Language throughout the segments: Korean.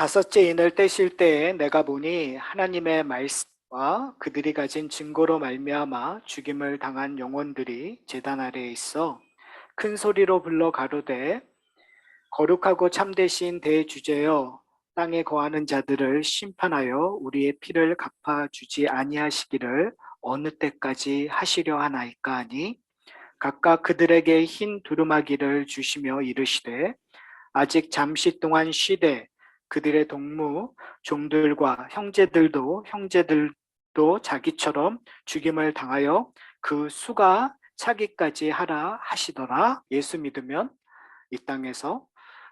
다섯째 인을 떼실 때에 내가 보니 하나님의 말씀과 그들이 가진 증거로 말미암아 죽임을 당한 영혼들이 제단 아래에 있어 큰 소리로 불러 가로되 거룩하고 참되신 대주제여 땅에 거하는 자들을 심판하여 우리의 피를 갚아주지 아니하시기를 어느 때까지 하시려 하나이까 하니 각각 그들에게 흰 두루마기를 주시며 이르시되 아직 잠시 동안 쉬되 그들의 동무 종들과 형제들도 자기처럼 죽임을 당하여 그 수가 차기까지 하라 하시더라. 예수 믿으면 이 땅에서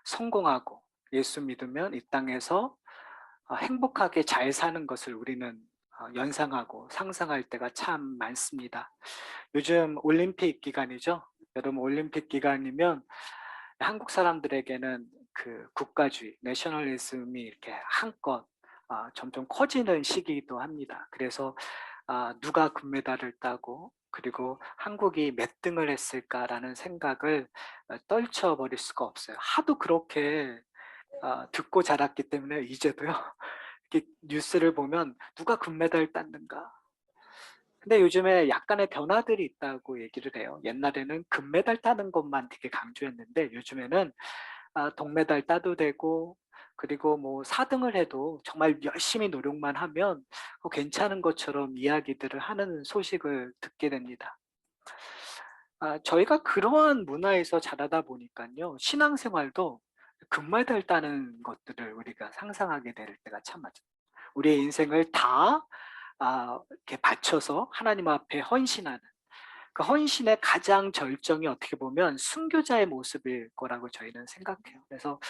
성공하고 예수 믿으면 이 땅에서 행복하게 잘 사는 것을 우리는 연상하고 상상할 때가 참 많습니다. 요즘 올림픽 기간이죠. 여러분 올림픽 기간이면 한국 사람들에게는 그 국가주의, 내셔널리즘이 이렇게 한껏 점점 커지는 시기이기도 합니다. 그래서 누가 금메달을 따고 그리고 한국이 몇 등을 했을까라는 생각을 떨쳐버릴 수가 없어요. 하도 그렇게 듣고 자랐기 때문에 이제도요. 이렇게 뉴스를 보면 누가 금메달 땄는가. 근데 요즘에 약간의 변화들이 있다고 얘기를 해요. 옛날에는 금메달 따는 것만 되게 강조했는데 요즘에는 동메달 따도 되고 그리고 뭐 4등을 해도 정말 열심히 노력만 하면 괜찮은 것처럼 이야기들을 하는 소식을 듣게 됩니다. 저희가 그러한 문화에서 자라다 보니까요. 신앙생활도 금메달 따는 것들을 우리가 상상하게 될 때가 참 많죠. 우리의 인생을 다 이렇게 바쳐서 하나님 앞에 헌신하는 그 헌신의 가장 절정이 어떻게 보면 순교자의 모습일 거라고 저희는 생각해요. 그래서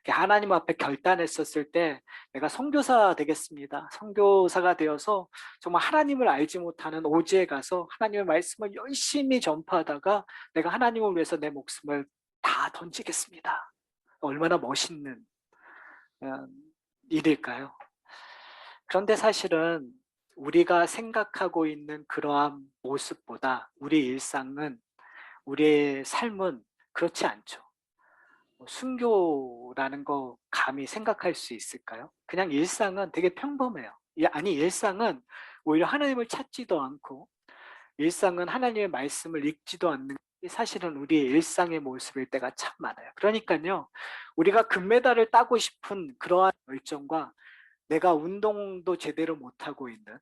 하나님 앞에 결단했었을 때 내가 선교사 되겠습니다. 선교사가 되어서 정말 하나님을 알지 못하는 오지에 가서 하나님의 말씀을 열심히 전파하다가 내가 하나님을 위해서 내 목숨을 다 던지겠습니다. 얼마나 멋있는 어, 일일까요? 그런데 사실은 우리가 생각하고 있는 그러한 모습보다 우리 일상은 우리의 삶은 그렇지 않죠. 순교라는 거 감히 생각할 수 있을까요? 그냥 일상은 되게 평범해요. 아니 일상은 오히려 하나님을 찾지도 않고 일상은 하나님의 말씀을 읽지도 않는 게 사실은 우리의 일상의 모습일 때가 참 많아요. 그러니까요. 우리가 금메달을 따고 싶은 그러한 열정과 내가 운동도 제대로 못하고 있는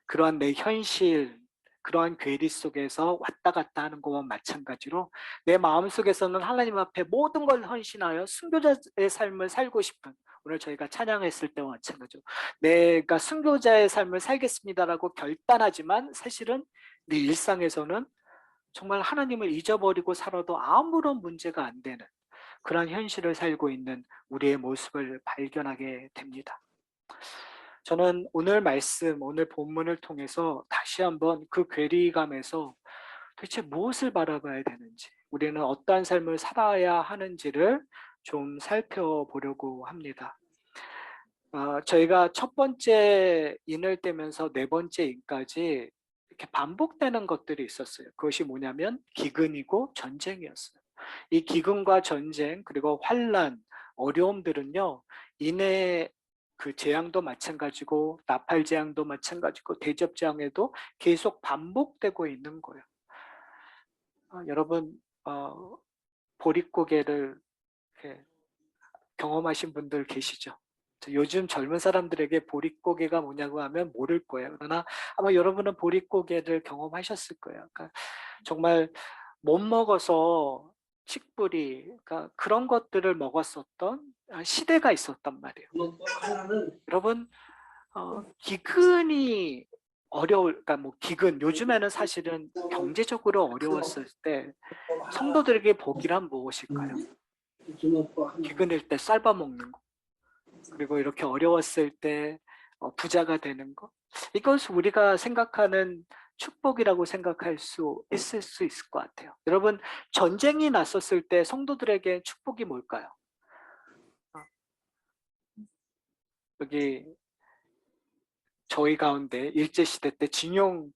그러한 내 현실, 그러한 괴리 속에서 왔다 갔다 하는 것과 마찬가지로 내 마음속에서는 하나님 앞에 모든 걸 헌신하여 순교자의 삶을 살고 싶은 오늘 저희가 찬양했을 때와 마찬가지로 내가 순교자의 삶을 살겠습니다라고 결단하지만 사실은 내 일상에서는 정말 하나님을 잊어버리고 살아도 아무런 문제가 안 되는 그런 현실을 살고 있는 우리의 모습을 발견하게 됩니다. 저는 오늘 말씀, 오늘 본문을 통해서 다시 한번 그 괴리감에서 도대체 무엇을 바라봐야 되는지, 우리는 어떠한 삶을 살아야 하는지를 좀 살펴보려고 합니다. 저희가 첫 번째 인을 떼면서 네 번째 인까지 이렇게 반복되는 것들이 있었어요. 그것이 뭐냐면 기근이고 전쟁이었어요. 이 기근과 전쟁 그리고 환란, 어려움들은요. 인의 그 재앙도 마찬가지고 나팔 재앙도 마찬가지고 대접 재앙에도 계속 반복되고 있는 거예요. 여러분 보릿고개를 이렇게 경험하신 분들 계시죠? 요즘 젊은 사람들에게 보릿고개가 뭐냐고 하면 모를 거예요. 그러나 아마 여러분은 보릿고개를 경험하셨을 거예요. 그러니까 정말 못 먹어서 칡뿌리 그러니까 그런 것들을 먹었었던 시대가 있었단 말이에요. 여러분 기근이 그러니까 뭐 기근 요즘에는 사실은 경제적으로 어려웠을 때 성도들에게 복이란 무엇일까요? 기근일 때 쌀밥 먹는 거. 그리고 이렇게 어려웠을 때 부자가 되는 것. 이것을 우리가 생각하는 축복이라고 생각할 수 있을 것 같아요. 여러분 전쟁이 났었을 때 성도들에게 축복이 뭘까요? 여기 저희 가운데 일제시대 때 징용에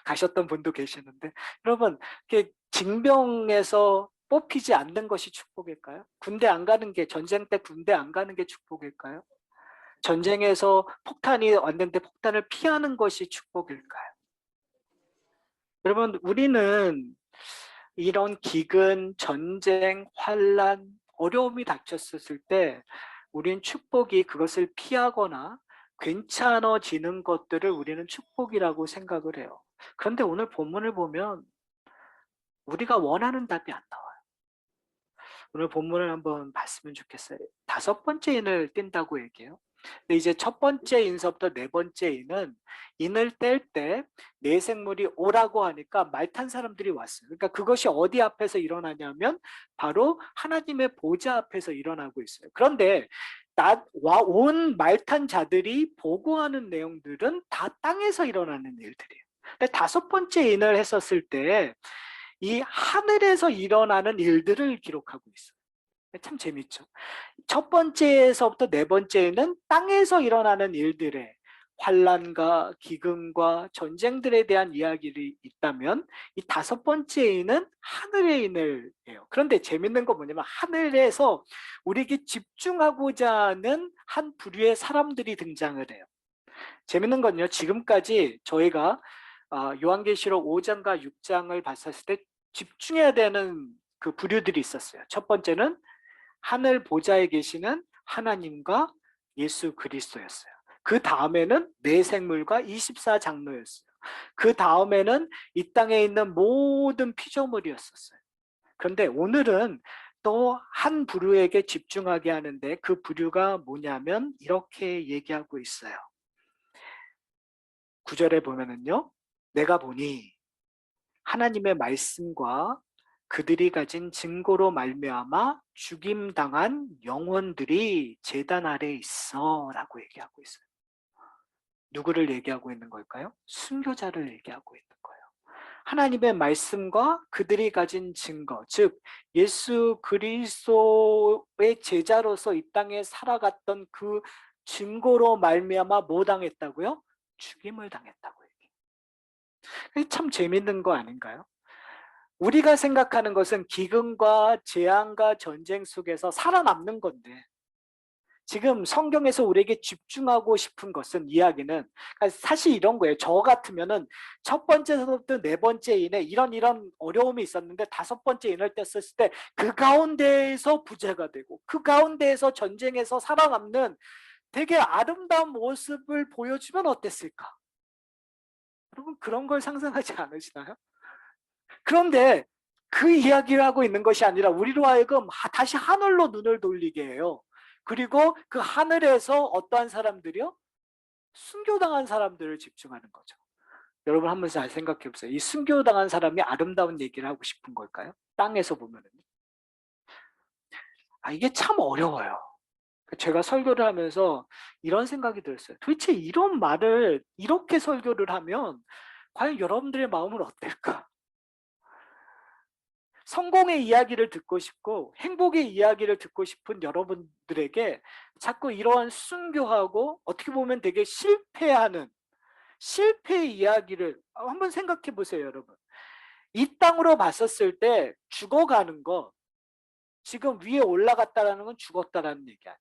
가셨던 분도 계시는데 여러분 징병에서 뽑히지 않는 것이 축복일까요? 군대 안 가는 게, 전쟁 때 군대 안 가는 게 축복일까요? 전쟁에서 폭탄이 왔는데 폭탄을 피하는 것이 축복일까요? 여러분, 우리는 이런 기근, 전쟁, 환란, 어려움이 닥쳤을 때 우린 축복이 그것을 피하거나 괜찮아지는 것들을 우리는 축복이라고 생각을 해요. 그런데 오늘 본문을 보면 우리가 원하는 답이 안 나와요. 오늘 본문을 한번 봤으면 좋겠어요. 5번째 인을 띈다고 얘기해요. 근데 이제 첫 번째 인서부터 네 번째 인은 인을 뗄 때 네 생물이 오라고 하니까 말 탄 사람들이 왔어요. 그러니까 그것이 어디 앞에서 일어나냐면 바로 하나님의 보좌 앞에서 일어나고 있어요. 그런데 온 말 탄 자들이 보고하는 내용들은 다 땅에서 일어나는 일들이에요. 근데 5번째 인을 했었을 때 이 하늘에서 일어나는 일들을 기록하고 있어요. 참 재밌죠. 첫 번째에서부터 네 번째는 땅에서 일어나는 일들의 환란과 기근과 전쟁들에 대한 이야기를 있다면 이 5번째는 하늘의 인을예요. 그런데 재밌는 건 뭐냐면 하늘에서 우리에게 집중하고자 하는 한 부류의 사람들이 등장을 해요. 재밌는 건요. 지금까지 저희가 요한계시록 5장과 6장을 봤었을 때 집중해야 되는 그 부류들이 있었어요. 첫 번째는 하늘 보좌에 계시는 하나님과 예수 그리스도였어요. 그 다음에는 네 생물과 24장로였어요. 그 다음에는 이 땅에 있는 모든 피조물이었었어요. 그런데 오늘은 또 한 부류에게 집중하게 하는데 그 부류가 뭐냐면 이렇게 얘기하고 있어요. 9절에 보면은요. 내가 보니 하나님의 말씀과 그들이 가진 증거로 말미암아 죽임당한 영혼들이 제단 아래에 있어 라고 얘기하고 있어요. 누구를 얘기하고 있는 걸까요? 순교자를 얘기하고 있는 거예요. 하나님의 말씀과 그들이 가진 증거, 즉 예수 그리스도의 제자로서 이 땅에 살아갔던 그 증거로 말미암아 뭐 당했다고요? 죽임을 당했다고 얘기해요. 참 재밌는 거 아닌가요? 우리가 생각하는 것은 기근과 재앙과 전쟁 속에서 살아남는 건데 지금 성경에서 우리에게 집중하고 싶은 것은 이야기는 사실 이런 거예요. 저 같으면은 첫 번째서부터 네 번째 인에 이런 어려움이 있었는데 5번째 인을 뗐을 때 그 가운데에서 부자가 되고 그 가운데에서 전쟁에서 살아남는 되게 아름다운 모습을 보여주면 어땠을까? 여러분 그런 걸 상상하지 않으시나요? 그런데 그 이야기를 하고 있는 것이 아니라 우리로 하여금 다시 하늘로 눈을 돌리게 해요. 그리고 그 하늘에서 어떠한 사람들이요? 순교당한 사람들을 집중하는 거죠. 여러분 한번 잘 생각해 보세요. 이 순교당한 사람이 아름다운 얘기를 하고 싶은 걸까요? 땅에서 보면은. 이게 참 어려워요. 제가 설교를 하면서 이런 생각이 들었어요. 도대체 이런 말을 이렇게 설교를 하면 과연 여러분들의 마음은 어떨까? 성공의 이야기를 듣고 싶고 행복의 이야기를 듣고 싶은 여러분들에게 자꾸 이러한 순교하고 어떻게 보면 되게 실패하는 실패의 이야기를 한번 생각해 보세요, 여러분. 이 땅으로 봤었을 때 죽어가는 거 지금 위에 올라갔다라는 건 죽었다라는 얘기 아니에요.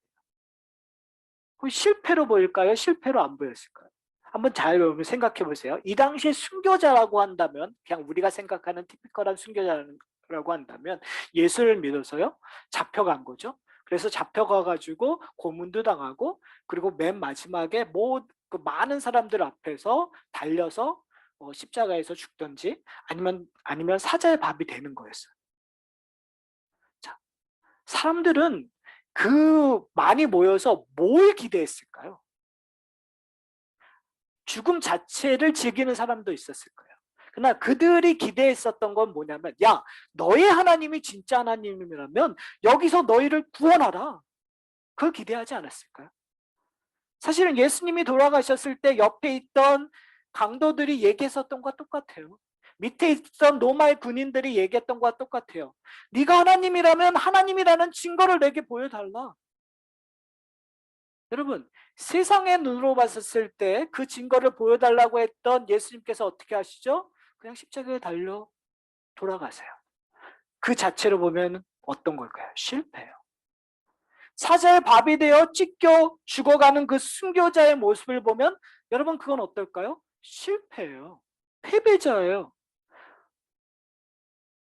실패로 보일까요? 실패로 안 보였을까요? 한번 잘 생각해 보세요. 이 당시에 순교자라고 한다면 그냥 우리가 생각하는 티피컬한 순교자라고 한다면 예수를 믿어서요 잡혀간 거죠. 그래서 잡혀가 가지고 고문도 당하고 그리고 맨 마지막에 그 많은 사람들 앞에서 달려서 십자가에서 죽든지 아니면 사자의 밥이 되는 거였어요. 자, 사람들은 그 많이 모여서 뭘 기대했을까요? 죽음 자체를 즐기는 사람도 있었을 거예요. 그러나 그들이 기대했었던 건 뭐냐면 야, 너의 하나님이 진짜 하나님이라면 여기서 너희를 구원하라. 그걸 기대하지 않았을까요? 사실은 예수님이 돌아가셨을 때 옆에 있던 강도들이 얘기했었던 것과 똑같아요. 밑에 있던 로마의 군인들이 얘기했던 것과 똑같아요. 네가 하나님이라면 하나님이라는 증거를 내게 보여달라. 여러분 세상의 눈으로 봤었을 때 그 증거를 보여달라고 했던 예수님께서 어떻게 하시죠? 그냥 십자가에 달려 돌아가세요. 그 자체로 보면 어떤 걸까요? 실패예요. 사자의 밥이 되어 찢겨 죽어가는 그 순교자의 모습을 보면 여러분 그건 어떨까요? 실패예요. 패배자예요.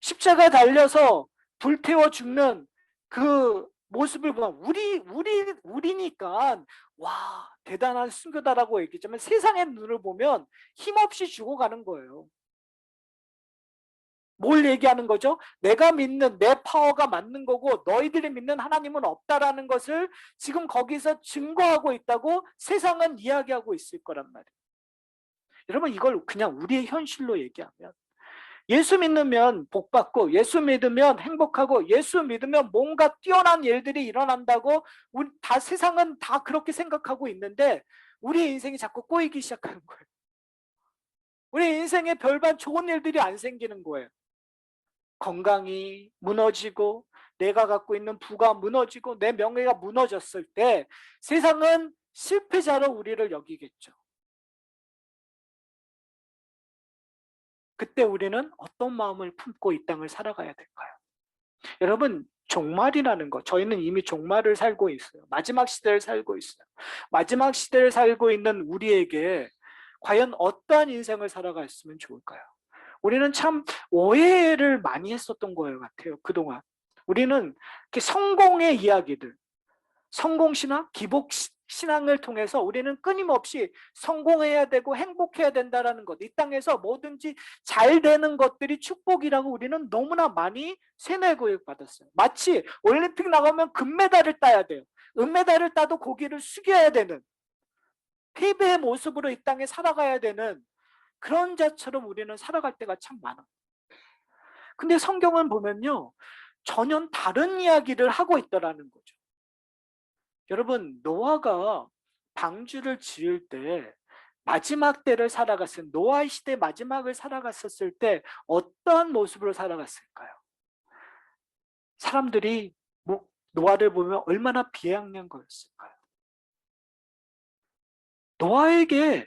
십자가에 달려서 불태워 죽는 그 모습을 보면 우리니까 와 대단한 순교다라고 얘기했지만 세상의 눈을 보면 힘없이 죽어가는 거예요. 뭘 얘기하는 거죠? 내가 믿는 내 파워가 맞는 거고 너희들이 믿는 하나님은 없다라는 것을 지금 거기서 증거하고 있다고 세상은 이야기하고 있을 거란 말이에요. 여러분 이걸 그냥 우리의 현실로 얘기하면 예수 믿으면 복받고 예수 믿으면 행복하고 예수 믿으면 뭔가 뛰어난 일들이 일어난다고 우리 다 세상은 다 그렇게 생각하고 있는데 우리의 인생이 자꾸 꼬이기 시작하는 거예요. 우리 인생에 별반 좋은 일들이 안 생기는 거예요. 건강이 무너지고 내가 갖고 있는 부가 무너지고 내 명예가 무너졌을 때 세상은 실패자로 우리를 여기겠죠. 그때 우리는 어떤 마음을 품고 이 땅을 살아가야 될까요? 여러분 종말이라는 거 저희는 이미 종말을 살고 있어요. 마지막 시대를 살고 있어요. 마지막 시대를 살고 있는 우리에게 과연 어떠한 인생을 살아갔으면 좋을까요? 우리는 참 오해를 많이 했었던 거예요 같아요. 그동안 우리는 성공의 이야기들 성공신앙, 기복신앙을 통해서 우리는 끊임없이 성공해야 되고 행복해야 된다는 것, 이 땅에서 뭐든지 잘 되는 것들이 축복이라고 우리는 너무나 많이 세뇌교육 받았어요. 마치 올림픽 나가면 금메달을 따야 돼요. 은메달을 따도 고개를 숙여야 되는 패배의 모습으로 이 땅에 살아가야 되는 그런 자처럼 우리는 살아갈 때가 참 많아요. 근데 성경은 보면요 전혀 다른 이야기를 하고 있더라는 거죠. 여러분 노아가 방주를 지을 때 마지막 때를 살아갔을 노아의 시대 마지막을 살아갔었을 때 어떠한 모습으로 살아갔을까요? 사람들이 노아를 보면 얼마나 비아냥 거였을까요? 노아에게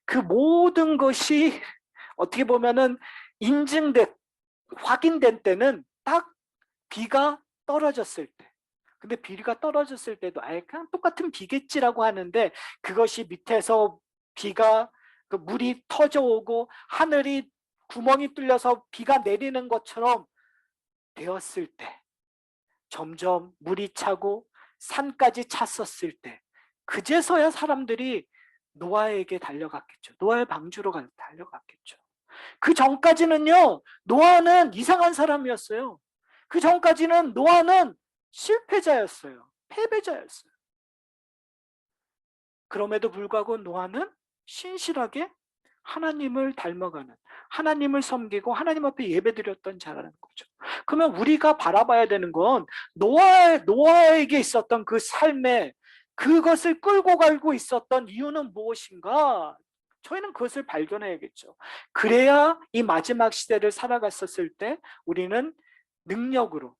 그 모든 것이 어떻게 보면은 인증된 확인된 때는 딱 비가 떨어졌을 때. 근데 비가 떨어졌을 때도 아예 그냥 똑같은 비겠지라고 하는데 그것이 밑에서 비가 그 물이 터져오고 하늘이 구멍이 뚫려서 비가 내리는 것처럼 되었을 때 점점 물이 차고 산까지 찼었을 때 그제서야 사람들이 노아에게 달려갔겠죠. 노아의 방주로 달려갔겠죠. 그 전까지는요 노아는 이상한 사람이었어요. 그 전까지는 노아는 실패자였어요. 패배자였어요. 그럼에도 불구하고 노아는 신실하게 하나님을 닮아가는 하나님을 섬기고 하나님 앞에 예배드렸던 자라는 거죠. 그러면 우리가 바라봐야 되는 건 노아에게 있었던 그 삶에 그것을 끌고 가고 있었던 이유는 무엇인가? 저희는 그것을 발견해야겠죠. 그래야 이 마지막 시대를 살아갔었을 때 우리는 능력으로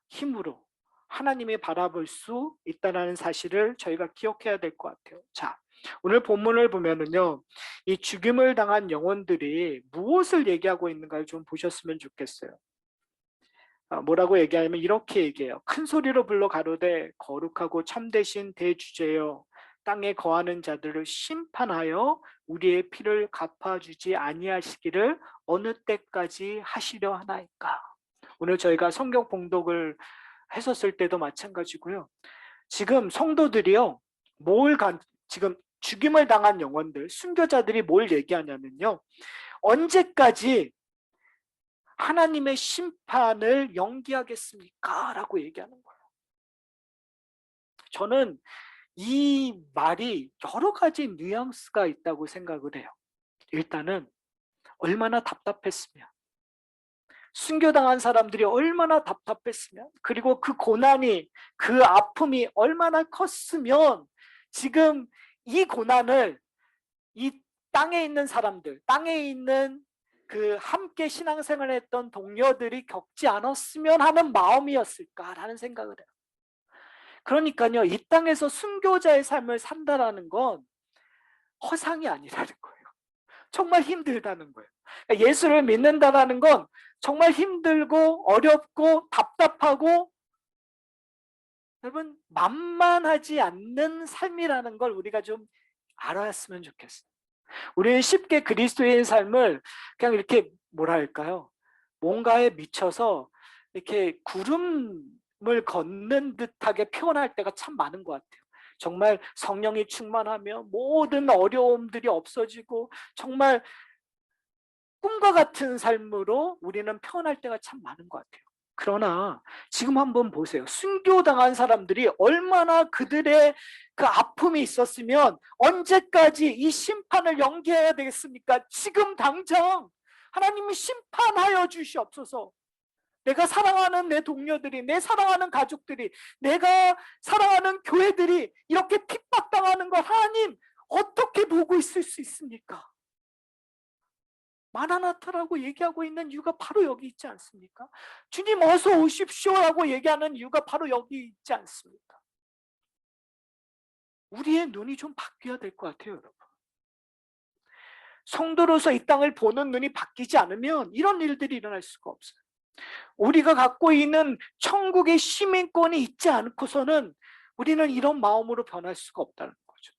힘으로 하나님이 바라볼 수 있다는 사실을 저희가 기억해야 될 것 같아요. 자, 오늘 본문을 보면은요, 이 죽임을 당한 영혼들이 무엇을 얘기하고 있는가를 좀 보셨으면 좋겠어요. 뭐라고 얘기하냐면 이렇게 얘기해요. 큰 소리로 불러 가로되 거룩하고 참되신 대주제여 땅에 거하는 자들을 심판하여 우리의 피를 갚아주지 아니하시기를 어느 때까지 하시려 하나이까. 오늘 저희가 성경 봉독을 했었을 때도 마찬가지고요. 지금 성도들이요, 지금 죽임을 당한 영혼들, 순교자들이 뭘 얘기하냐면요. 언제까지 하나님의 심판을 연기하겠습니까? 라고 얘기하는 거예요. 저는 이 말이 여러 가지 뉘앙스가 있다고 생각을 해요. 일단은 얼마나 답답했으면 순교당한 사람들이 얼마나 답답했으면 그리고 그 고난이 그 아픔이 얼마나 컸으면 지금 이 고난을 이 땅에 있는 사람들 땅에 있는 그 함께 신앙생활을 했던 동료들이 겪지 않았으면 하는 마음이었을까라는 생각을 해요. 그러니까요 이 땅에서 순교자의 삶을 산다라는 건 허상이 아니라는 거예요. 정말 힘들다는 거예요. 그러니까 예수를 믿는다라는 건 정말 힘들고 어렵고 답답하고 여러분 만만하지 않는 삶이라는 걸 우리가 좀 알았으면 좋겠어요. 우리는 쉽게 그리스도의 삶을 그냥 이렇게 뭐라 할까요? 뭔가에 미쳐서 이렇게 구름을 걷는 듯하게 표현할 때가 참 많은 것 같아요. 정말 성령이 충만하며 모든 어려움들이 없어지고 정말 꿈과 같은 삶으로 우리는 표현할 때가 참 많은 것 같아요. 그러나 지금 한번 보세요. 순교당한 사람들이 얼마나 그들의 그 아픔이 있었으면 언제까지 이 심판을 연기해야 되겠습니까? 지금 당장 하나님이 심판하여 주시옵소서. 내가 사랑하는 내 동료들이, 내 사랑하는 가족들이, 내가 사랑하는 교회들이 이렇게 핍박당하는 걸 하나님 어떻게 보고 있을 수 있습니까? 마라나타라고 얘기하고 있는 이유가 바로 여기 있지 않습니까? 주님 어서 오십시오라고 얘기하는 이유가 바로 여기 있지 않습니까? 우리의 눈이 좀 바뀌어야 될 것 같아요, 여러분. 성도로서 이 땅을 보는 눈이 바뀌지 않으면 이런 일들이 일어날 수가 없어요. 우리가 갖고 있는 천국의 시민권이 있지 않고서는 우리는 이런 마음으로 변할 수가 없다는 거죠.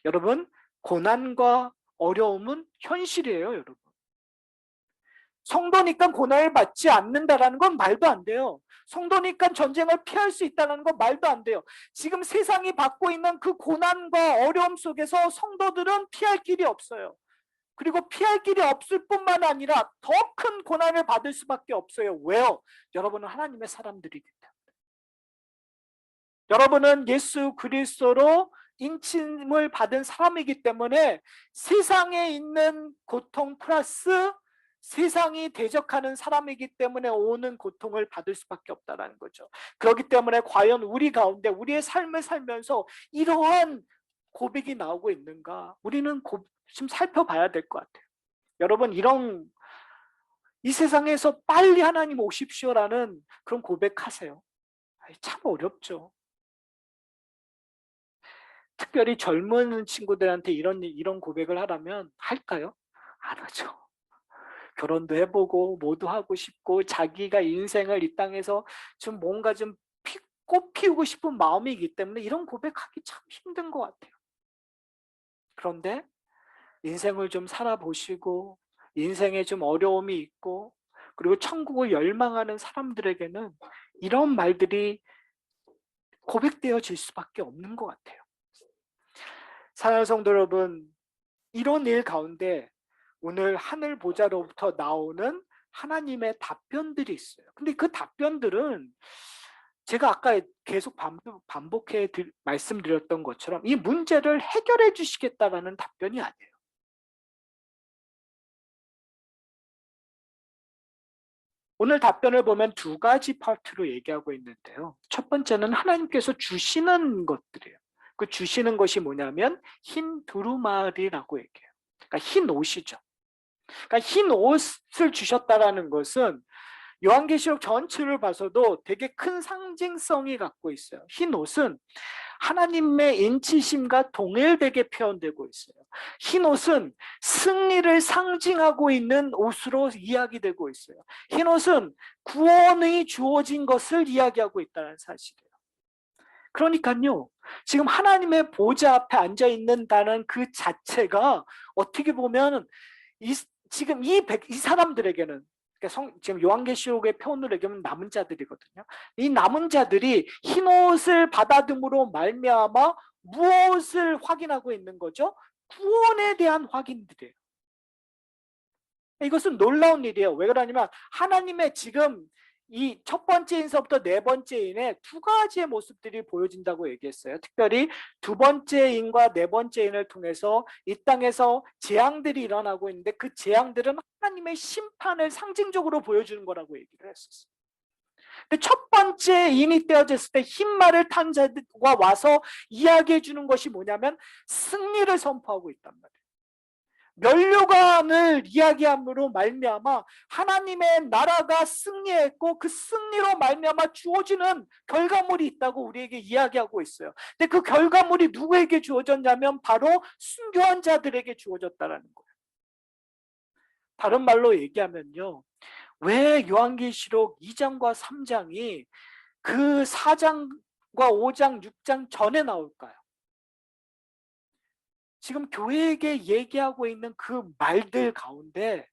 여러분, 고난과 어려움은 현실이에요, 여러분. 성도니까 고난을 받지 않는다라는 건 말도 안 돼요. 성도니까 전쟁을 피할 수 있다는 건 말도 안 돼요. 지금 세상이 받고 있는 그 고난과 어려움 속에서 성도들은 피할 길이 없어요. 그리고 피할 길이 없을 뿐만 아니라 더 큰 고난을 받을 수밖에 없어요. 왜요? 여러분은 하나님의 사람들이기 때문에. 여러분은 예수 그리스도로 인침을 받은 사람이기 때문에 세상에 있는 고통 플러스 세상이 대적하는 사람이기 때문에 오는 고통을 받을 수밖에 없다는 거죠. 그렇기 때문에 과연 우리 가운데 우리의 삶을 살면서 이러한 고백이 나오고 있는가? 우리는 좀 살펴봐야 될 것 같아요. 여러분, 이 세상에서 빨리 하나님 오십시오라는 그런 고백하세요. 참 어렵죠. 특별히 젊은 친구들한테 이런 고백을 하라면 할까요? 안 하죠. 결혼도 해보고 뭐도 하고 싶고 자기가 인생을 이 땅에서 좀 뭔가 좀 꽃 피우고 싶은 마음이기 때문에 이런 고백하기 참 힘든 것 같아요. 그런데 인생을 좀 살아보시고 인생에 좀 어려움이 있고 그리고 천국을 열망하는 사람들에게는 이런 말들이 고백되어질 수밖에 없는 것 같아요. 사랑하는 성도 여러분, 이런 일 가운데 오늘 하늘 보좌로부터 나오는 하나님의 답변들이 있어요. 근데 그 답변들은 제가 아까 계속 반복해 말씀드렸던 것처럼 이 문제를 해결해 주시겠다라는 답변이 아니에요. 오늘 답변을 보면 두 가지 파트로 얘기하고 있는데요. 첫 번째는 하나님께서 주시는 것들이에요. 그 주시는 것이 뭐냐면 흰 두루마리라고 얘기해요. 그러니까 흰 옷이죠. 그러니까 흰 옷을 주셨다라는 것은 요한계시록 전체를 봐서도 되게 큰 상징성이 갖고 있어요. 흰 옷은 하나님의 인치심과 동일되게 표현되고 있어요. 흰 옷은 승리를 상징하고 있는 옷으로 이야기되고 있어요. 흰 옷은 구원이 주어진 것을 이야기하고 있다는 사실이에요. 그러니까요, 지금 하나님의 보좌 앞에 앉아 있는다는 그 자체가 어떻게 보면 지금 이 사람들에게는 그러니까 지금 요한계시록의 표현으로 얘기하면 남은 자들이거든요. 이 남은 자들이 흰 옷을 받아둠으로 말미암아 무엇을 확인하고 있는 거죠? 구원에 대한 확인들이에요. 이것은 놀라운 일이에요. 왜 그러냐면 하나님의 지금 이 첫 번째 인서부터 네 번째 인에 두 가지의 모습들이 보여진다고 얘기했어요. 특별히 두 번째 인과 네 번째 인을 통해서 이 땅에서 재앙들이 일어나고 있는데 그 재앙들은 하나님의 심판을 상징적으로 보여주는 거라고 얘기를 했었어요. 근데 첫 번째 인이 떼어졌을 때 흰말을 탄 자들과 와서 이야기해 주는 것이 뭐냐면 승리를 선포하고 있단 말이에요. 면류관을 이야기함으로 말미암아 하나님의 나라가 승리했고 그 승리로 말미암아 주어지는 결과물이 있다고 우리에게 이야기하고 있어요. 근데 그 결과물이 누구에게 주어졌냐면 바로 순교한 자들에게 주어졌다라는 거예요. 다른 말로 얘기하면요. 왜 요한계시록 2장과 3장이 그 4장과 5장, 6장 전에 나올까요? 지금 교회에게 얘기하고 있는 그 말들 가운데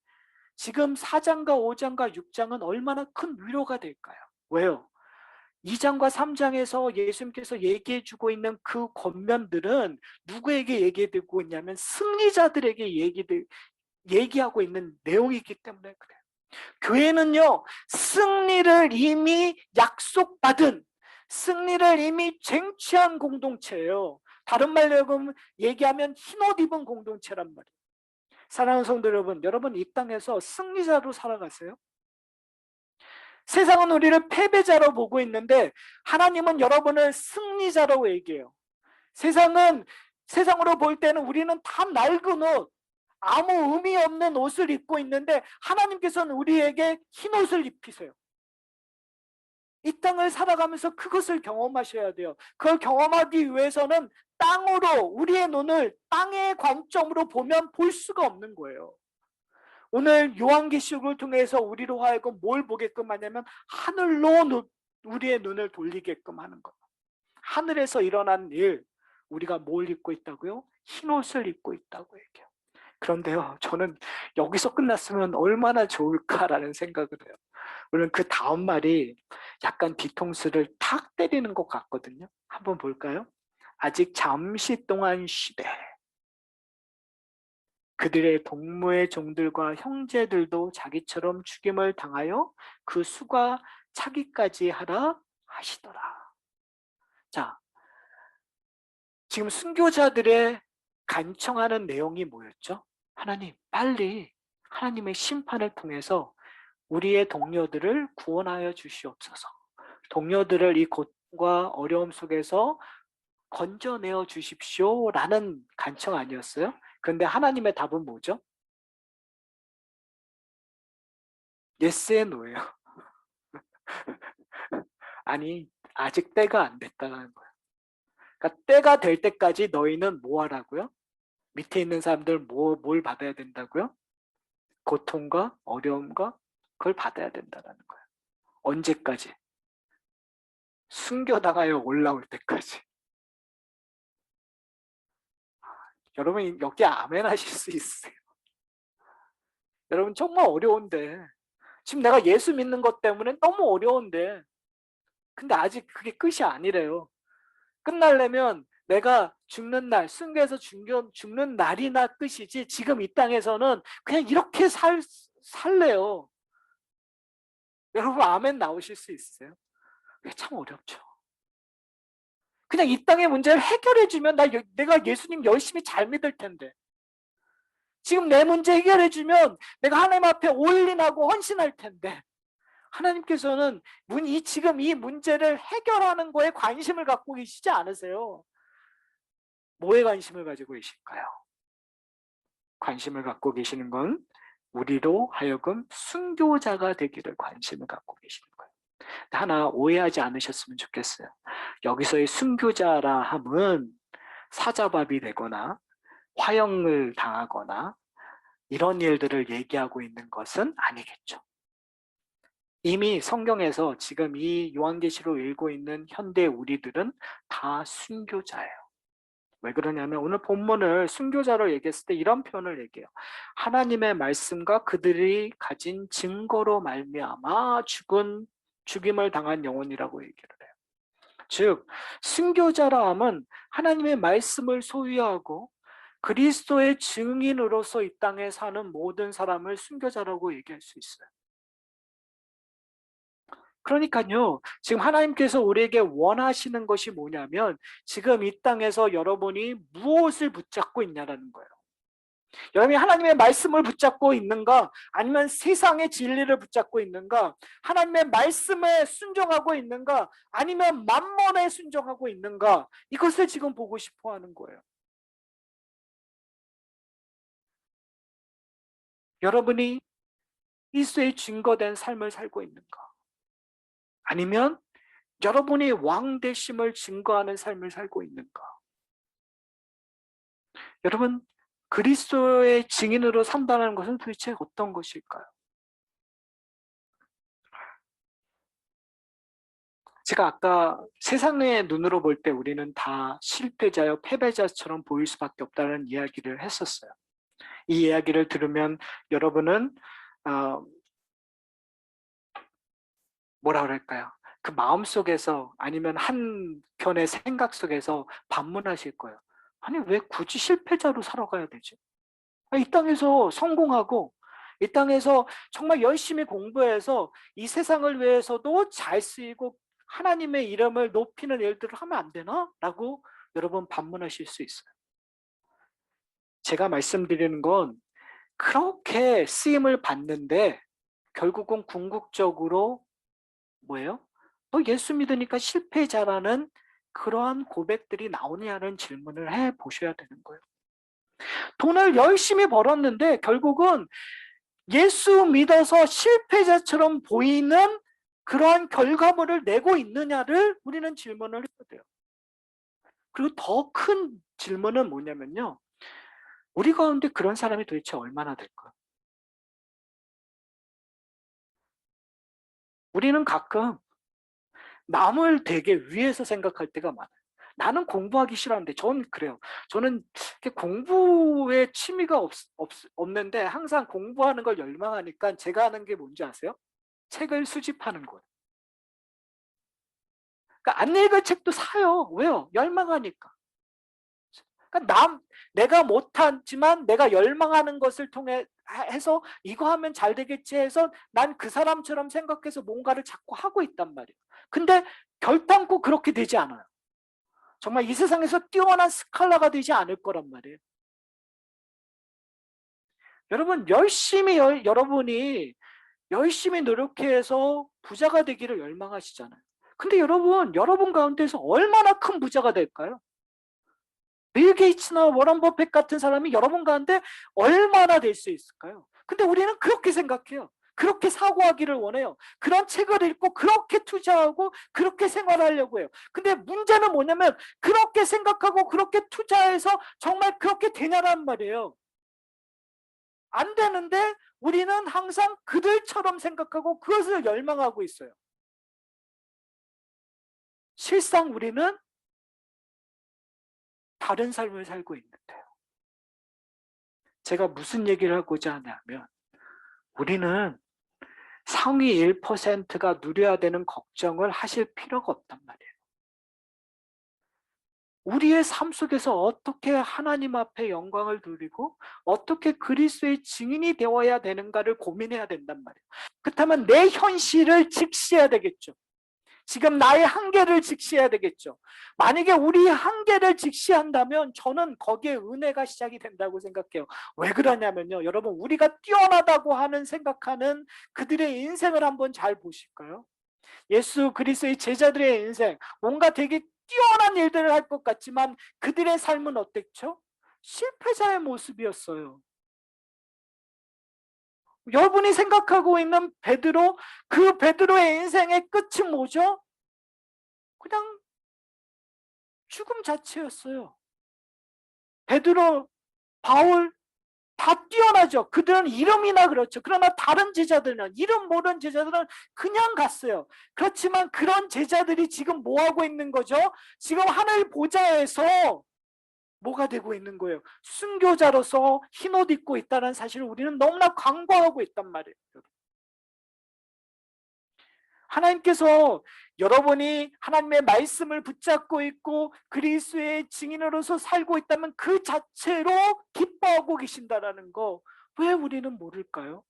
지금 4장과 5장과 6장은 얼마나 큰 위로가 될까요? 왜요? 2장과 3장에서 예수님께서 얘기해주고 있는 그 권면들은 누구에게 얘기해주고 있냐면 승리자들에게 얘기하고 있는 내용이기 때문에 그래요. 교회는요, 승리를 이미 약속받은, 승리를 이미 쟁취한 공동체예요. 다른 말로 얘기하면 흰옷 입은 공동체란 말이에요. 사랑하는 성도 여러분, 여러분 이 땅에서 승리자로 살아가세요. 세상은 우리를 패배자로 보고 있는데 하나님은 여러분을 승리자라고 얘기해요. 세상으로 볼 때는 우리는 다 낡은 옷, 아무 의미 없는 옷을 입고 있는데 하나님께서는 우리에게 흰 옷을 입히세요. 이 땅을 살아가면서 그것을 경험하셔야 돼요. 그걸 경험하기 위해서는 땅으로, 우리의 눈을 땅의 관점으로 보면 볼 수가 없는 거예요. 오늘 요한계시록을 통해서 우리로 하여금 뭘 보게끔 하냐면 하늘로 우리의 눈을 돌리게끔 하는 거예요. 하늘에서 일어난 일, 우리가 뭘 입고 있다고요? 흰 옷을 입고 있다고 얘기해요. 그런데요, 저는 여기서 끝났으면 얼마나 좋을까라는 생각을 해요. 물론 그 다음 말이 약간 뒤통수를 탁 때리는 것 같거든요. 한번 볼까요? 아직 잠시 동안 쉬되 그들의 동무의 종들과 형제들도 자기처럼 죽임을 당하여 그 수가 차기까지 하라 하시더라. 자, 지금 순교자들의 간청하는 내용이 뭐였죠? 하나님, 빨리 하나님의 심판을 통해서 우리의 동료들을 구원하여 주시옵소서. 동료들을 이 고통과 어려움 속에서 건져내어 주십시오라는 간청 아니었어요? 그런데 하나님의 답은 뭐죠? Yes and No예요. 아니, 아직 때가 안 됐다는 거예요. 그러니까 때가 될 때까지 너희는 뭐 하라고요? 밑에 있는 사람들 뭘 받아야 된다고요? 고통과 어려움과 그걸 받아야 된다는 거예요. 언제까지? 숨겨다가요 올라올 때까지. 여러분 여기 아멘 하실 수 있어요. 여러분 정말 어려운데 지금 내가 예수 믿는 것 때문에 너무 어려운데 근데 아직 그게 끝이 아니래요. 끝나려면 내가 죽는 날, 순교해서 죽는 날이나 끝이지 지금 이 땅에서는 그냥 이렇게 살래요. 여러분 아멘 나오실 수 있으세요? 참 어렵죠. 그냥 이 땅의 문제를 해결해주면 내가 예수님 열심히 잘 믿을 텐데 지금 내 문제 해결해주면 내가 하나님 앞에 올인하고 헌신할 텐데 하나님께서는 지금 이 문제를 해결하는 거에 관심을 갖고 계시지 않으세요? 뭐에 관심을 가지고 계실까요? 관심을 갖고 계시는 건 우리로 하여금 순교자가 되기를 관심을 갖고 계시는 거예요. 하나 오해하지 않으셨으면 좋겠어요. 여기서의 순교자라 함은 사자밥이 되거나 화형을 당하거나 이런 일들을 얘기하고 있는 것은 아니겠죠. 이미 성경에서 지금 이 요한계시록 읽고 있는 현대 우리들은 다 순교자예요. 왜 그러냐면 오늘 본문을 순교자로 얘기했을 때 이런 표현을 얘기해요. 하나님의 말씀과 그들이 가진 증거로 말미암아 죽임을 당한 영혼이라고 얘기를 해요. 즉 순교자라 함은 하나님의 말씀을 소유하고 그리스도의 증인으로서 이 땅에 사는 모든 사람을 순교자라고 얘기할 수 있어요. 그러니까요, 지금 하나님께서 우리에게 원하시는 것이 뭐냐면 지금 이 땅에서 여러분이 무엇을 붙잡고 있냐라는 거예요. 여러분이 하나님의 말씀을 붙잡고 있는가? 아니면 세상의 진리를 붙잡고 있는가? 하나님의 말씀에 순종하고 있는가? 아니면 만몬에 순종하고 있는가? 이것을 지금 보고 싶어 하는 거예요. 여러분이 그리스도의 증거된 삶을 살고 있는가? 아니면 여러분이 왕 되심을 증거하는 삶을 살고 있는가? 여러분 그리스도의 증인으로 산다는 것은 도대체 어떤 것일까요? 제가 아까 세상의 눈으로 볼 때 우리는 다 실패자요, 패배자처럼 보일 수밖에 없다는 이야기를 했었어요. 이 이야기를 들으면 여러분은 어, 뭐라 그럴까요? 그 마음속에서 아니면 한편의 생각 속에서 반문하실 거예요. 아니, 왜 굳이 실패자로 살아가야 되지? 이 땅에서 성공하고 이 땅에서 정말 열심히 공부해서 이 세상을 위해서도 잘 쓰이고 하나님의 이름을 높이는 일들을 하면 안 되나? 라고 여러분 반문하실 수 있어요. 제가 말씀드리는 건 그렇게 쓰임을 받는데 결국은 궁극적으로 뭐예요? 너 예수 믿으니까 실패자라는 그러한 고백들이 나오냐는 질문을 해 보셔야 되는 거예요. 돈을 열심히 벌었는데 결국은 예수 믿어서 실패자처럼 보이는 그러한 결과물을 내고 있느냐를 우리는 질문을 해야 돼요. 그리고 더 큰 질문은 뭐냐면요. 우리 가운데 그런 사람이 도대체 얼마나 될까? 우리는 가끔 남을 되게 위에서 생각할 때가 많아요. 나는 공부하기 싫어하는데 전 그래요. 저는 공부에 취미가 없는데 항상 공부하는 걸 열망하니까 제가 하는 게 뭔지 아세요? 책을 수집하는 거예요. 그러니까 안 읽을 책도 사요. 왜요? 열망하니까. 그러니까 내가 못하지만 내가 열망하는 것을 통해 해서 이거 하면 잘 되겠지 해서 난 그 사람처럼 생각해서 뭔가를 자꾸 하고 있단 말이에요. 근데 결단코 그렇게 되지 않아요. 정말 이 세상에서 뛰어난 스칼라가 되지 않을 거란 말이에요. 여러분 여러분이 열심히 노력해서 부자가 되기를 열망하시잖아요. 근데 여러분 가운데서 얼마나 큰 부자가 될까요? 빌 게이츠나 워런 버핏 같은 사람이 여러분 가운데 얼마나 될 수 있을까요? 근데 우리는 그렇게 생각해요. 그렇게 사고하기를 원해요. 그런 책을 읽고 그렇게 투자하고 그렇게 생활하려고 해요. 근데 문제는 뭐냐면 그렇게 생각하고 그렇게 투자해서 정말 그렇게 되냐란 말이에요. 안 되는데 우리는 항상 그들처럼 생각하고 그것을 열망하고 있어요. 실상 우리는 다른 삶을 살고 있는데요. 제가 무슨 얘기를 하고자 하냐면 우리는 상위 1%가 누려야 되는 걱정을 하실 필요가 없단 말이에요. 우리의 삶 속에서 어떻게 하나님 앞에 영광을 누리고 어떻게 그리스도의 증인이 되어야 되는가를 고민해야 된단 말이에요. 그렇다면 내 현실을 직시해야 되겠죠. 지금 나의 한계를 직시해야 되겠죠. 만약에 우리 한계를 직시한다면 저는 거기에 은혜가 시작이 된다고 생각해요. 왜 그러냐면요. 여러분 우리가 뛰어나다고 하는 생각하는 그들의 인생을 한번 잘 보실까요? 예수 그리스도의 제자들의 인생 뭔가 되게 뛰어난 일들을 할 것 같지만 그들의 삶은 어땠죠? 실패자의 모습이었어요. 여러분이 생각하고 있는 베드로, 그 베드로의 인생의 끝이 뭐죠? 그냥 죽음 자체였어요. 베드로, 바울 다 뛰어나죠. 그들은 이름이나 그렇죠. 그러나 다른 제자들은 이름 모르는 제자들은 그냥 갔어요. 그렇지만 그런 제자들이 지금 뭐 하고 있는 거죠? 지금 하늘 보좌에서 뭐가 되고 있는 거예요? 순교자로서 흰옷 입고 있다는 사실을 우리는 너무나 간과하고 있단 말이에요. 하나님께서 여러분이 하나님의 말씀을 붙잡고 있고 그리스도의 증인으로서 살고 있다면 그 자체로 기뻐하고 계신다라는 거 왜 우리는 모를까요?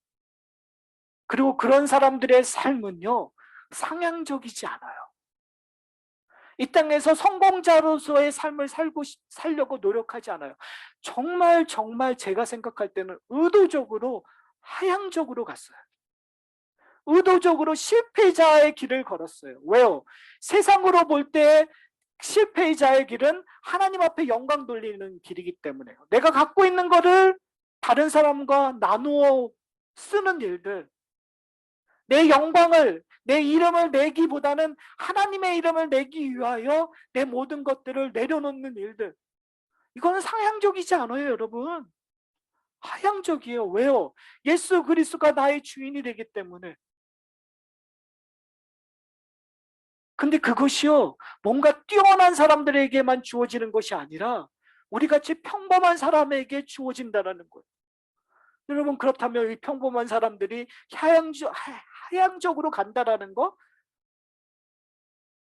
그리고 그런 사람들의 삶은요 상향적이지 않아요. 이 땅에서 성공자로서의 삶을 살려고 노력하지 않아요. 정말 제가 생각할 때는 의도적으로 하향적으로 갔어요. 의도적으로 실패자의 길을 걸었어요. 왜요? 세상으로 볼 때 실패자의 길은 하나님 앞에 영광 돌리는 길이기 때문에요. 내가 갖고 있는 거를 다른 사람과 나누어 쓰는 일들, 내 영광을, 내 이름을 내기보다는 하나님의 이름을 내기 위하여 내 모든 것들을 내려놓는 일들. 이거는 상향적이지 않아요, 여러분. 하향적이에요. 왜요? 예수 그리스도가 나의 주인이 되기 때문에. 근데 그것이요, 뭔가 뛰어난 사람들에게만 주어지는 것이 아니라 우리같이 평범한 사람에게 주어진다라는 거예요. 여러분, 그렇다면 이 평범한 사람들이 하향적으로 간다라는 거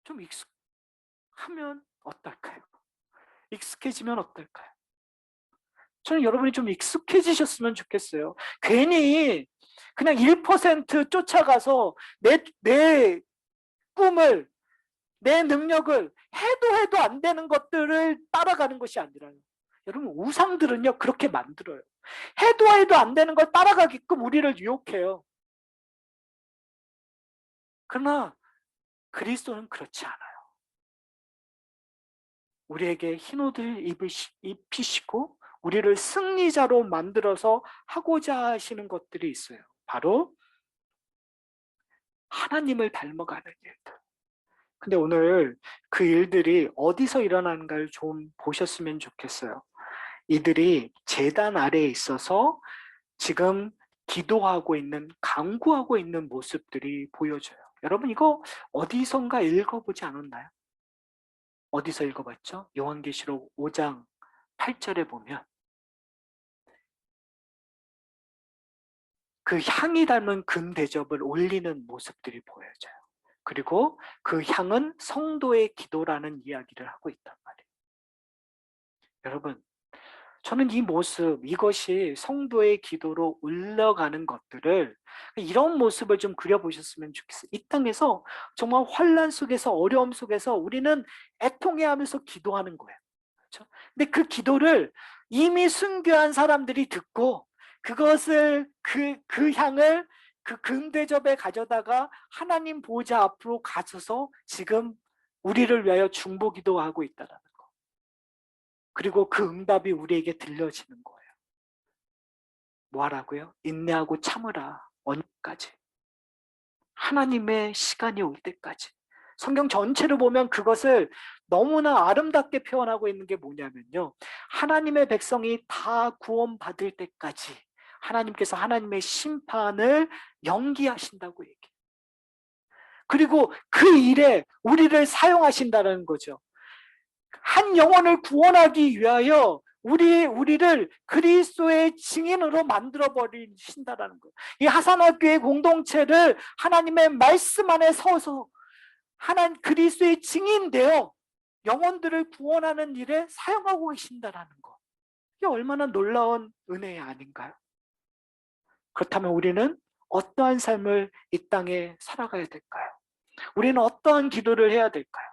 좀 익숙하면 어떨까요? 익숙해지면 어떨까요? 저는 여러분이 좀 익숙해지셨으면 좋겠어요. 괜히 그냥 1% 쫓아가서 내 꿈을, 내 능력을 해도 안 되는 것들을 따라가는 것이 아니라요. 여러분, 우상들은요, 그렇게 만들어요. 해도 안 되는 걸 따라가게끔 우리를 유혹해요. 그러나 그리스도는 그렇지 않아요. 우리에게 흰 옷을 입히시고 우리를 승리자로 만들어서 하고자 하시는 것들이 있어요. 바로 하나님을 닮아가는 일들. 근데 오늘 그 일들이 어디서 일어나는가를 좀 보셨으면 좋겠어요. 이들이 제단 아래에 있어서 지금 기도하고 있는, 간구하고 있는 모습들이 보여져요. 여러분, 이거 어디선가 읽어보지 않았나요? 어디서 읽어봤죠? 요한계시록 5장 8절에 보면 그 향이 닮은 금 대접을 올리는 모습들이 보여져요. 그리고 그 향은 성도의 기도라는 이야기를 하고 있단 말이에요. 여러분, 저는 이 모습, 이것이 성도의 기도로 올라가는 것들을, 이런 모습을 좀 그려보셨으면 좋겠어요. 이 땅에서 정말 환난 속에서, 어려움 속에서 우리는 애통해하면서 기도하는 거예요. 그렇죠? 근데 그 기도를 이미 순교한 사람들이 듣고 그것을, 그 향을 그 금대접에 가져다가 하나님 보좌 앞으로 가져서 지금 우리를 위하여 중보기도하고 있다는 거. 그리고 그 응답이 우리에게 들려지는 거예요. 뭐 하라고요? 인내하고 참으라. 언제까지? 하나님의 시간이 올 때까지. 성경 전체를 보면 그것을 너무나 아름답게 표현하고 있는 게 뭐냐면요, 하나님의 백성이 다 구원받을 때까지 하나님께서 하나님의 심판을 연기하신다고 얘기해요. 그리고 그 일에 우리를 사용하신다는 거죠. 한 영혼을 구원하기 위하여 우리를 그리스도의 증인으로 만들어 버리신다라는 거예요. 이 하산학교의 공동체를 하나님의 말씀 안에 서서 하나님 그리스도의 증인되어 영혼들을 구원하는 일에 사용하고 계신다라는 거. 이게 얼마나 놀라운 은혜 아닌가요? 그렇다면 우리는 어떠한 삶을 이 땅에 살아가야 될까요? 우리는 어떠한 기도를 해야 될까요?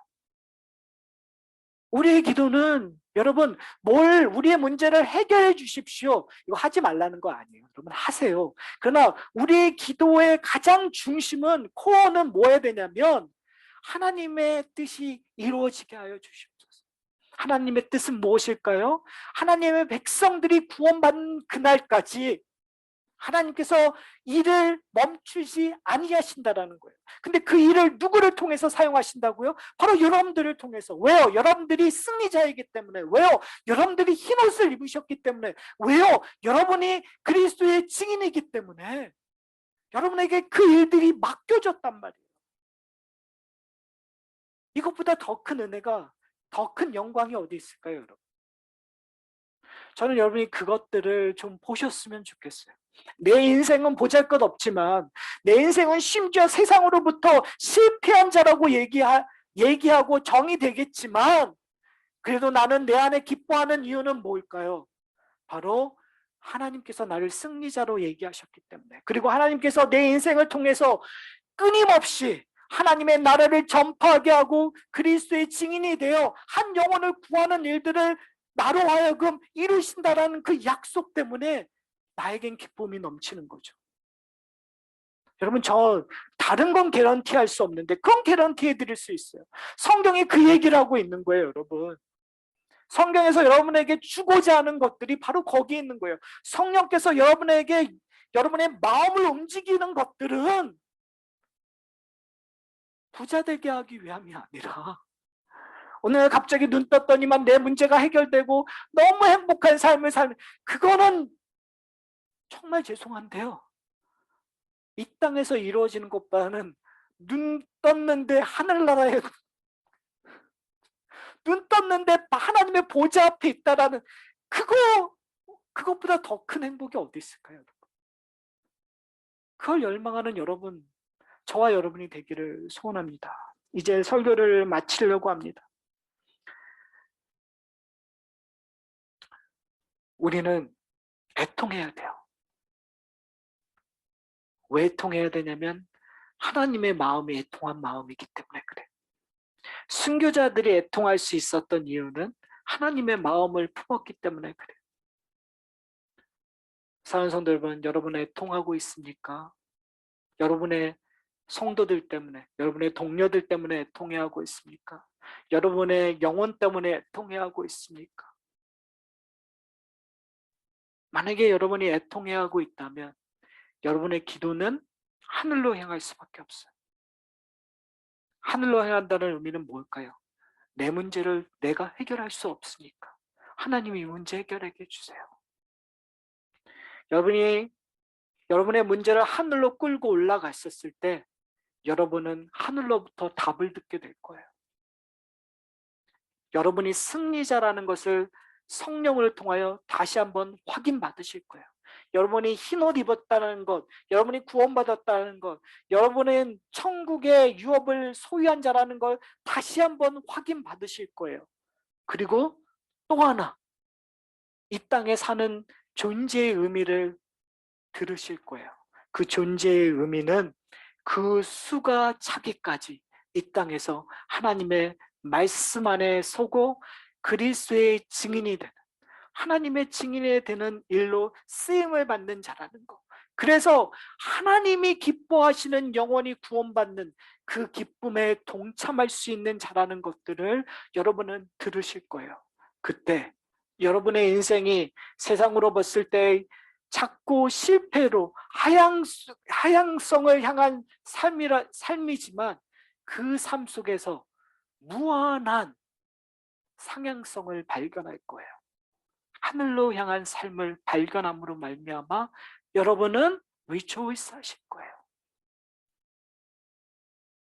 우리의 기도는, 여러분, 우리의 문제를 해결해 주십시오, 이거 하지 말라는 거 아니에요. 여러분, 하세요. 그러나 우리의 기도의 가장 중심은, 코어는 뭐 해야 되냐면 하나님의 뜻이 이루어지게 하여 주시옵소서. 하나님의 뜻은 무엇일까요? 하나님의 백성들이 구원받는 그날까지 하나님께서 일을 멈추지 아니하신다라는 거예요. 근데 그 일을 누구를 통해서 사용하신다고요? 바로 여러분들을 통해서. 왜요? 여러분들이 승리자이기 때문에. 왜요? 여러분들이 흰옷을 입으셨기 때문에. 왜요? 여러분이 그리스도의 증인이기 때문에 여러분에게 그 일들이 맡겨졌단 말이에요. 이것보다 더 큰 은혜가, 더 큰 영광이 어디 있을까요, 여러분? 저는 여러분이 그것들을 좀 보셨으면 좋겠어요. 내 인생은 보잘것없지만, 내 인생은 심지어 세상으로부터 실패한 자라고 얘기하고 정이 되겠지만, 그래도 나는 내 안에 기뻐하는 이유는 뭘까요? 바로 하나님께서 나를 승리자로 얘기하셨기 때문에, 그리고 하나님께서 내 인생을 통해서 끊임없이 하나님의 나라를 전파하게 하고 그리스도의 증인이 되어 한 영혼을 구하는 일들을 나로 하여금 이루신다라는 그 약속 때문에 나에겐 기쁨이 넘치는 거죠. 여러분, 저 다른 건 개런티할 수 없는데 그건 개런티해 드릴 수 있어요. 성경이 그 얘기를 하고 있는 거예요, 여러분. 성경에서 여러분에게 주고자 하는 것들이 바로 거기에 있는 거예요. 성령께서 여러분의 마음을 움직이는 것들은 부자 되게 하기 위함이 아니라, 오늘 갑자기 눈 떴더니만 내 문제가 해결되고 너무 행복한 삶을 살면, 그거는 정말 죄송한데요. 이 땅에서 이루어지는 것보다는 눈 떴는데 하늘나라에 눈 떴는데 하나님의 보좌 앞에 있다라는 그것보다 더 큰 행복이 어디 있을까요? 여러분? 그걸 열망하는 여러분, 저와 여러분이 되기를 소원합니다. 이제 설교를 마치려고 합니다. 우리는 애통해야 돼요. 왜 애통해야 되냐면 하나님의 마음이 애통한 마음이기 때문에 그래요. 순교자들이 애통할 수 있었던 이유는 하나님의 마음을 품었기 때문에 그래요. 사랑하는 성도 여러분, 여러분 애통하고 있습니까? 여러분의 성도들 때문에, 여러분의 동료들 때문에 애통해하고 있습니까? 여러분의 영혼 때문에 애통해하고 있습니까? 만약에 여러분이 애통해하고 있다면 여러분의 기도는 하늘로 향할 수밖에 없어요. 하늘로 향한다는 의미는 뭘까요? 내 문제를 내가 해결할 수 없으니까 하나님이 문제 해결해 주세요. 여러분의 문제를 하늘로 끌고 올라갔었을 때 여러분은 하늘로부터 답을 듣게 될 거예요. 여러분이 승리자라는 것을 성령을 통하여 다시 한번 확인받으실 거예요. 여러분이 흰옷 입었다는 것, 여러분이 구원받았다는 것, 여러분은 천국의 유업을 소유한 자라는 걸 다시 한번 확인받으실 거예요. 그리고 또 하나, 이 땅에 사는 존재의 의미를 들으실 거예요. 그 존재의 의미는 그 수가 차기까지 이 땅에서 하나님의 말씀 안에 서고 그리스도의 증인이 되는, 하나님의 증인이 되는 일로 쓰임을 받는 자라는 거. 그래서 하나님이 기뻐하시는 영혼이 구원받는 그 기쁨에 동참할 수 있는 자라는 것들을 여러분은 들으실 거예요. 그때 여러분의 인생이 세상으로 봤을 때 자꾸 실패로 하향성을 향한 삶이지만 그 삶 속에서 무한한 상향성을 발견할 거예요. 하늘로 향한 삶을 발견함으로 말미암아 여러분은 rejoice 하실 거예요.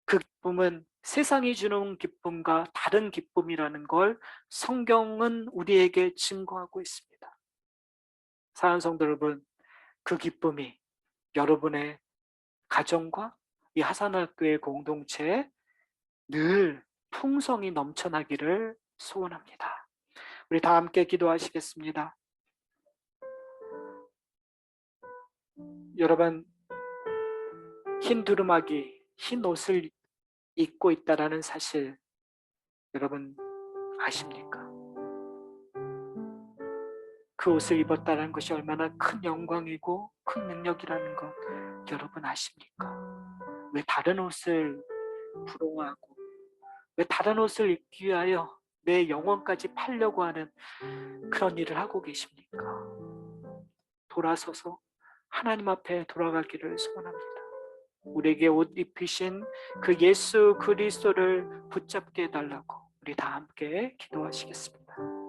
그 기쁨은 세상이 주는 기쁨과 다른 기쁨이라는 걸 성경은 우리에게 증거하고 있습니다. 사랑하는 성도 여러분, 그 기쁨이 여러분의 가정과 이 하산학교의 공동체에 늘 풍성이 넘쳐나기를 소원합니다. 우리 다 함께 기도하시겠습니다. 여러분, 흰 두루마기, 흰 옷을 입고 있다라는 사실 여러분 아십니까? 그 옷을 입었다는 것이 얼마나 큰 영광이고 큰 능력이라는 것 여러분 아십니까? 왜 다른 옷을 부러워하고 왜 다른 옷을 입기 위하여 내 영혼까지 팔려고 하는 그런 일을 하고 계십니까? 돌아서서 하나님 앞에 돌아가기를 소원합니다. 우리에게 옷 입히신 그 예수 그리스도를 붙잡게 해달라고 우리 다 함께 기도하시겠습니다.